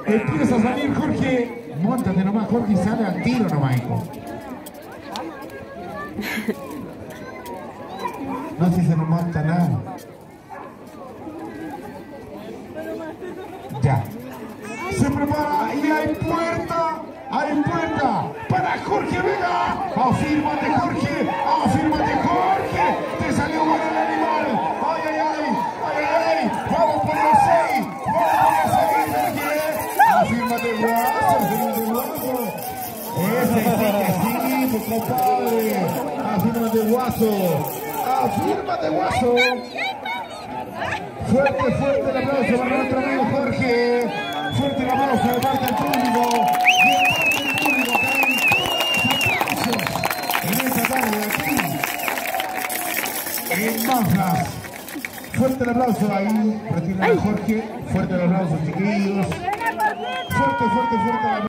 Empieza a salir Jorge. Móntate nomás, Jorge, y sale al tiro nomás, hijo. No sé si se nos monta nada. Ya. Se prepara y hay puerta. Hay puerta para Jorge Vega. Afírmate, Jorge. Afírmate, Jorge. Te salió bueno el animal. Ay, ay, ay. Ay, ay, ay. Vamos por los 6. Vamos por los 6, Jorge. Afírmate, guaso. Afírmate, guaso. Ese sí, pues, compadre. Afírmate, guaso. Afírmate, guaso. Fuerte, fuerte el aplauso para nuestro amigo Jorge. Fuerte el aplauso de parte del público. En esta tarde aquí en Manflas. Fuerte el aplauso ahí, retira a Jorge. Fuerte el aplauso, chiquillos. Fuerte, fuerte, fuerte el aplauso.